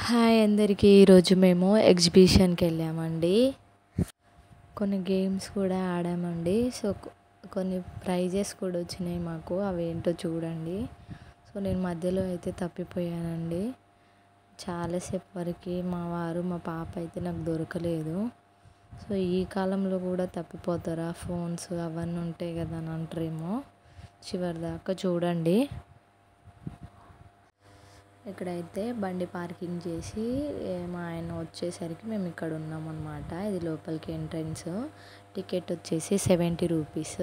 Hi అందరికీ. ఈరోజు మేము ఎగ్జిబిషన్కి వెళ్ళామండి. కొన్ని గేమ్స్ కూడా ఆడామండి. సో కొన్ని ప్రైజెస్ కూడా వచ్చినాయి మాకు. అవి ఏంటో చూడండి. సో నేను మధ్యలో అయితే తప్పిపోయానండి. చాలాసేపు వరకు మా పాప అయితే నాకు దొరకలేదు. సో ఈ కాలంలో కూడా తప్పిపోతారా, ఫోన్స్ అవన్నీ ఉంటాయి కదా అని అంటారేమో. చివరి దాకా చూడండి. ఇక్కడైతే బండి పార్కింగ్ చేసి మా ఆయన వచ్చేసరికి మేము ఇక్కడ ఉన్నామన్నమాట. ఇది లోపలికి ఎంట్రన్స్. టికెట్ వచ్చేసి 70 రూపీస్.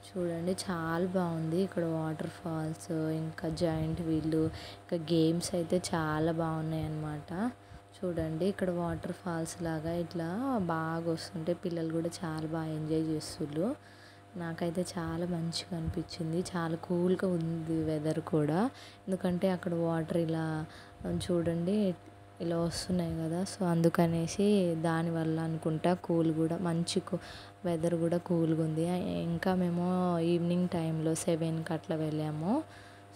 చూడండి చాలా బాగుంది. ఇక్కడ వాటర్ ఫాల్స్, ఇంకా జాయింట్ వీల్, ఇంకా గేమ్స్ అయితే చాలా బాగున్నాయి అన్నమాట. చూడండి ఇక్కడ వాటర్ ఫాల్స్ లాగా ఇట్లా బాగా వస్తుంటే పిల్లలు కూడా చాలా బాగా ఎంజాయ్ చేస్తున్నారు. నాకైతే చాలా మంచిగా అనిపించింది. చాలా కూల్గా ఉంది వెదర్ కూడా. ఎందుకంటే అక్కడ వాటర్ ఇలా చూడండి ఇలా వస్తున్నాయి కదా. సో అందుకనేసి దానివల్ల అనుకుంటా కూల్ కూడా మంచి వెదర్ కూడా కూల్గా ఉంది. ఇంకా మేము ఈవినింగ్ టైంలో 7కి అట్లా వెళ్ళాము.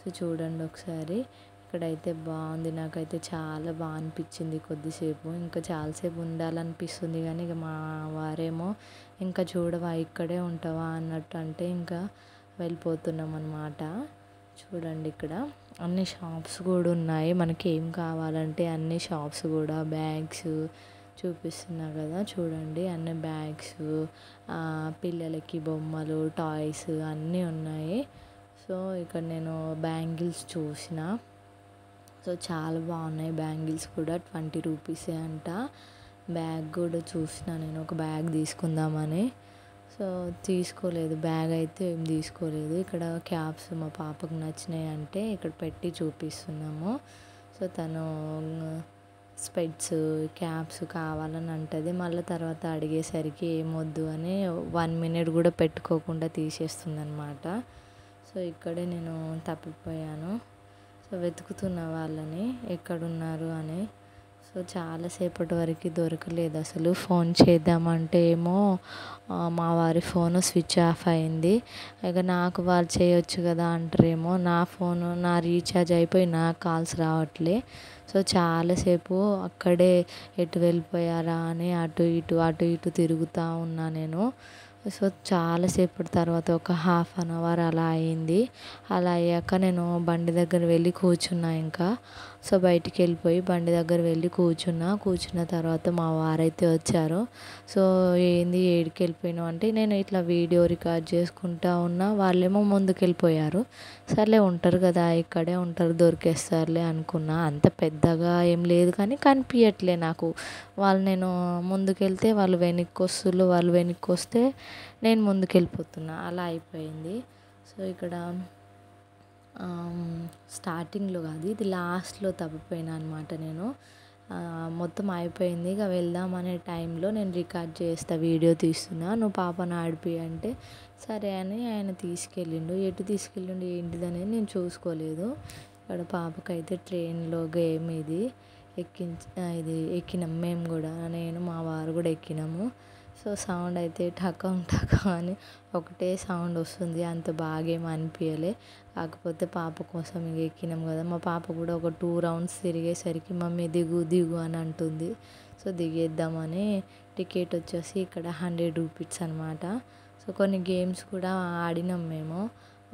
సో చూడండి ఒకసారి. ఇక్కడైతే బాగుంది. నాకైతే చాలా బాగా అనిపించింది కొద్దిసేపు. ఇంకా చాలాసేపు ఉండాలనిపిస్తుంది కానీ ఇక మా వారేమో ఇంకా చూడవా ఇక్కడే ఉంటావా అన్నట్టు అంటే ఇంకా వెళ్ళిపోతున్నాం అన్నమాట. చూడండి ఇక్కడ అన్ని షాప్స్ కూడా ఉన్నాయి. మనకి ఏం కావాలంటే అన్ని షాప్స్ కూడా బ్యాగ్స్ చూపిస్తున్నా కదా. చూడండి అన్ని బ్యాగ్స్, పిల్లలకి బొమ్మలు, టాయ్స్ అన్నీ ఉన్నాయి. సో ఇక్కడ నేను బ్యాంగిల్స్ చూసిన. సో చాలా బాగున్నాయి బ్యాంగిల్స్ కూడా. 20 రూపీసే అంట. బ్యాగ్ కూడా చూసిన నేను, ఒక బ్యాగ్ తీసుకుందామని. సో తీసుకోలేదు, బ్యాగ్ అయితే ఏం తీసుకోలేదు. ఇక్కడ క్యాప్స్ మా పాపకు నచ్చినాయి అంటే ఇక్కడ పెట్టి చూపిస్తున్నాము. సో తను స్పెట్స్, క్యాప్స్ కావాలని అంటది. మళ్ళీ తర్వాత అడిగేసరికి ఏమొద్దు అని 1 మినిట్ కూడా పెట్టుకోకుండా తీసేస్తుంది అనమాట. సో ఇక్కడే నేను తప్పిపోయాను. సో వెతుకుతున్న వాళ్ళని ఎక్కడున్నారు అని. సో చాలాసేపటి వరకు దొరకలేదు అసలు. ఫోన్ చేద్దామంటే ఏమో మా వారి ఫోను స్విచ్ ఆఫ్ అయింది. ఇక నాకు వాళ్ళు చేయొచ్చు కదా అంటారేమో. నా ఫోను నా రీఛార్జ్ అయిపోయి నాకు కాల్స్ రావట్లే. సో చాలాసేపు అక్కడే ఎటు వెళ్ళిపోయారా అని అటు ఇటు తిరుగుతూ ఉన్నా నేను. సో చాలాసేపటి తర్వాత ఒక హాఫ్ అన్ అవర్ అలా అయింది. అలా అయ్యాక నేను బండి దగ్గర వెళ్ళి కూర్చున్నా ఇంకా. సో బయటికి వెళ్ళిపోయి బండి దగ్గర వెళ్ళి కూర్చున్న తర్వాత మా వారైతే వచ్చారు. సో ఏంది ఏడికి వెళ్ళిపోయినావు అంటే నేను ఇట్లా వీడియో రికార్డ్ చేసుకుంటా ఉన్నా. వాళ్ళేమో ముందుకు వెళ్ళిపోయారు. సర్లే ఉంటారు కదా ఇక్కడే ఉంటారు దొరికేస్తారులే అనుకున్నా. అంత పెద్దగా ఏం లేదు కానీ కనిపించట్లే నాకు. నేను ముందుకెళ్తే వాళ్ళు వెనక్కి వస్తే నేను ముందుకు వెళ్ళిపోతున్నా. అలా అయిపోయింది. సో ఇక్కడ స్టార్టింగ్లో కాదు, ఇది లాస్ట్లో తప్పిపోయినా అనమాట నేను. మొత్తం అయిపోయింది. ఇక వెళ్దాం అనే టైంలో నేను రికార్డ్ చేస్తా, వీడియో తీస్తున్నా, నువ్వు పాపను ఆడిపి అంటే సరే అని ఆయన తీసుకెళ్ళిండు. ఎటు తీసుకెళ్ళిండు ఏంటిదనేది నేను చూసుకోలేదు. ఇక్కడ పాపకైతే ట్రైన్లో గేమ్ ఇది ఎక్కినాం మేము కూడా. నేను మా వారు కూడా ఎక్కినాము. సో సౌండ్ అయితే టకం అని ఒకటే సౌండ్ వస్తుంది. అంత బాగా ఏమి అనిపించలే. కాకపోతే పాప కోసం ఇక ఎక్కినాం కదా. మా పాప కూడా ఒక 2 రౌండ్స్ తిరిగేసరికి మమ్మీ దిగు అని అంటుంది. సో దిగేద్దామని. టికెట్ వచ్చేసి ఇక్కడ 100 రూపీస్ అనమాట. సో కొన్ని గేమ్స్ కూడా ఆడినాం మేము.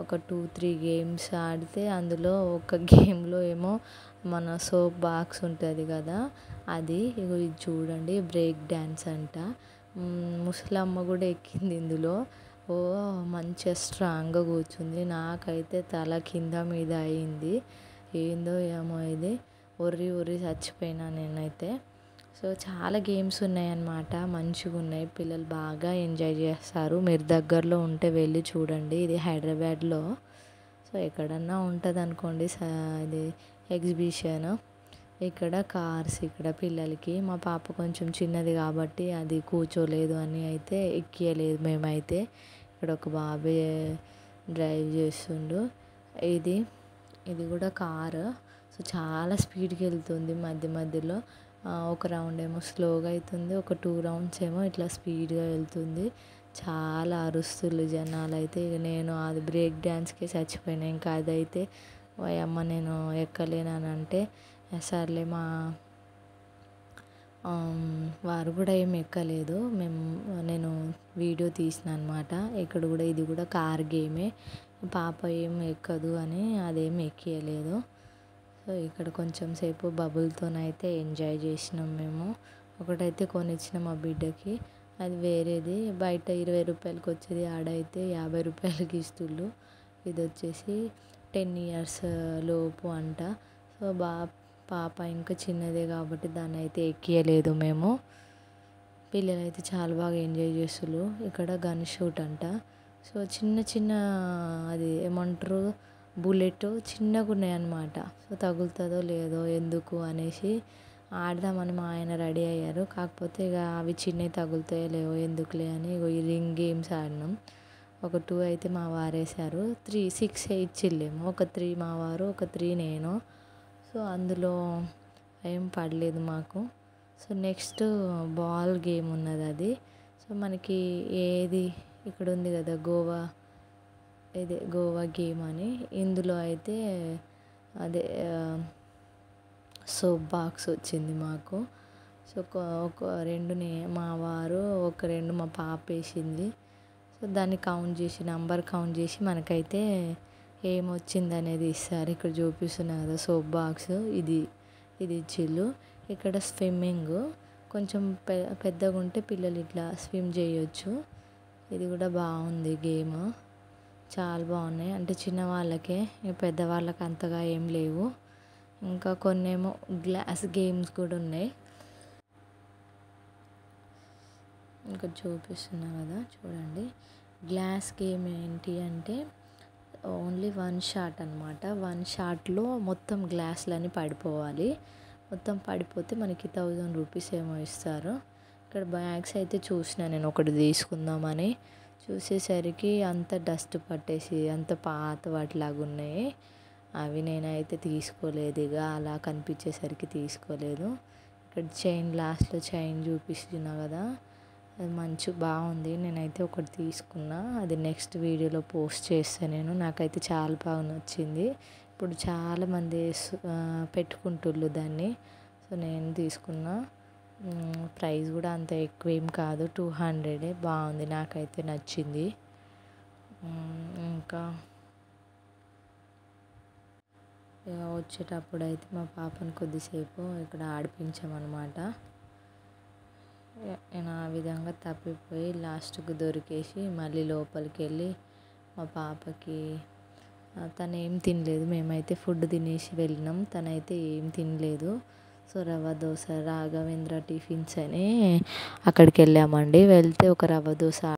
ఒక 2-3 గేమ్స్ ఆడితే అందులో ఒక గేమ్లో ఏమో మన సోప్ బాక్స్ ఉంటుంది కదా అది. ఇగో ఇది చూడండి, బ్రేక్ డ్యాన్స్ అంట. ముసలమ్మ కూడా ఎక్కింది ఇందులో. ఓ మంచిగా స్ట్రాంగ్గా కూర్చుంది. నాకైతే తల కింద మీద అయింది. ఏందో ఏమో ఇది, ఒర్రి చచ్చిపోయినా నేనైతే. సో చాలా గేమ్స్ ఉన్నాయన్నమాట. మంచిగా ఉన్నాయి. పిల్లలు బాగా ఎంజాయ్ చేస్తారు. మీరు దగ్గరలో ఉంటే వెళ్ళి చూడండి. ఇది హైదరాబాద్లో. సో ఎక్కడన్నా ఉంటుంది అనుకోండి ఇది ఎగ్జిబిషన్. ఇక్కడ కార్స్, ఇక్కడ పిల్లలకి. మా పాప కొంచెం చిన్నది కాబట్టి అది కూర్చోలేదు అని అయితే ఎక్కియలేదు మేమైతే. ఇక్కడ ఒక బాబే డ్రైవ్ చేస్తుండు. ఇది కూడా కారు. సో చాలా స్పీడ్కి వెళ్తుంది మధ్యలో. ఒక రౌండ్ ఏమో స్లోగా అవుతుంది, ఒక 2 రౌండ్స్ ఏమో ఇట్లా స్పీడ్గా వెళ్తుంది. చాలా అరుస్తులు జనాలు అయితే. ఇక నేను అది బ్రేక్ డ్యాన్స్కే చచ్చిపోయినా. ఇంకా అదైతే అమ్మ నేను ఎక్కలేనని అంటే సర్లే మా వారు కూడా ఏమి ఎక్కలేదు. నేను వీడియో తీసిన అనమాట. ఇక్కడ కూడా ఇది కూడా కార్ గేమే. పాప ఏం ఎక్కదు అని అదేమి ఎక్కియలేదు. సో ఇక్కడ కొంచెం సేపు బబుల్తోనైతే ఎంజాయ్ చేసినాం మేము. ఒకటైతే కొనిచ్చిన మా బిడ్డకి, అది వేరేది బయట 20 రూపాయలకి వచ్చేది, ఆడైతే 50 రూపాయలకి ఇస్తుళ్ళు. ఇది వచ్చేసి 10 ఇయర్స్ లోపు అంట. సో పాప ఇంకా చిన్నదే కాబట్టి దాన్ని అయితే ఎక్కియలేదు మేము. పిల్లలైతే చాలా బాగా ఎంజాయ్ చేస్తున్నారు. ఇక్కడ గన్ షూట్ అంట. సో చిన్న చిన్న అది ఏమంటారు బుల్లెట్ చిన్నగా ఉన్నాయన్నమాట. సో తగులుతుందో లేదో ఎందుకు అనేసి ఆడదామని మా ఆయన రెడీ అయ్యారు. కాకపోతే ఇక అవి చిన్నవి తగులుతాయో లేవో ఎందుకులే అని ఈ రింగ్ గేమ్స్ ఆడినాం. ఒక 2 అయితే మా వారు వేశారు. 6 ఇచ్చిల్లేమో. ఒక 3 మా వారు, ఒక 3 నేను. సో అందులో ఏం పడలేదు మాకు. సో నెక్స్ట్ బాల్ గేమ్ ఉన్నది అది. సో మనకి ఏది ఇక్కడ ఉంది కదా గోవా గేమ్ అని. ఇందులో అయితే అదే సోప్ బాక్స్ వచ్చింది మాకు. సో ఒక 2 మా వారు, ఒక 2 మా పాప వేసింది. సో దాన్ని కౌంట్ చేసి నంబర్ కౌంట్ చేసి మనకైతే ఏమొచ్చింది అనేది ఇస్తారు. ఇక్కడ చూపిస్తున్నా కదా సోప్ బాక్స్, ఇది ఇచ్చిళ్ళు. ఇక్కడ స్విమ్మింగ్ కొంచెం పెద్దగా ఉంటే పిల్లలు ఇట్లా స్విమ్ చేయొచ్చు. ఇది కూడా బాగుంది గేమ్. చాలా బాగున్నాయి. అంటే చిన్న వాళ్ళకే, పెద్దవాళ్ళకి అంతగా ఏం లేవు. ఇంకా కొన్నేమో గ్లాస్ గేమ్స్ కూడా ఉన్నాయి. ఇంకా చూపిస్తున్నా కదా చూడండి. గ్లాస్ గేమ్ ఏంటి అంటే ఓన్లీ 1 షాట్ అనమాట. 1 షాట్లో మొత్తం గ్లాసులన్నీ పడిపోవాలి. మొత్తం పడిపోతే మనకి 1000 రూపీస్ ఏమో ఇస్తారు. ఇక్కడ బ్యాగ్స్ అయితే చూసిన నేను ఒకటి తీసుకుందామని. చూసేసరికి అంత డస్ట్ పట్టేసి అంత పాత వాటిలాగా ఉన్నాయి. అవి నేనైతే తీసుకోలేదు. ఇక అలా కనిపించేసరికి తీసుకోలేదు. ఇక్కడ చైన్ లాస్ట్లో చైన్ చూపిస్తున్నా కదా, అది బాగుంది. నేనైతే ఒకటి తీసుకున్నా. అది నెక్స్ట్ వీడియోలో పోస్ట్ చేస్తాను నేను. నాకైతే చాలా బాగా నచ్చింది. ఇప్పుడు చాలామంది పెట్టుకుంటుళ్ళు దాన్ని. సో నేను తీసుకున్నా. ప్రైస్ కూడా అంత ఎక్కువ ఏం కాదు, 200. బాగుంది, నాకైతే నచ్చింది. ఇంకా వచ్చేటప్పుడు అయితే మా పాపను కొద్దిసేపు ఇక్కడ ఆడిపించామన్నమాట. నేను ఆ విధంగా తప్పిపోయి లాస్ట్కు దొరికేసి మళ్ళీ లోపలికి వెళ్ళి మా పాపకి, తను ఏం తినలేదు. మేమైతే ఫుడ్ తినేసి వెళ్ళినాం, తనైతే ఏం తినలేదు. సో రవ్వ దోశ రాఘవేంద్ర టిఫిన్స్ అని అక్కడికి వెళ్ళామండి. వెళ్తే ఒక రవ్వ దోశ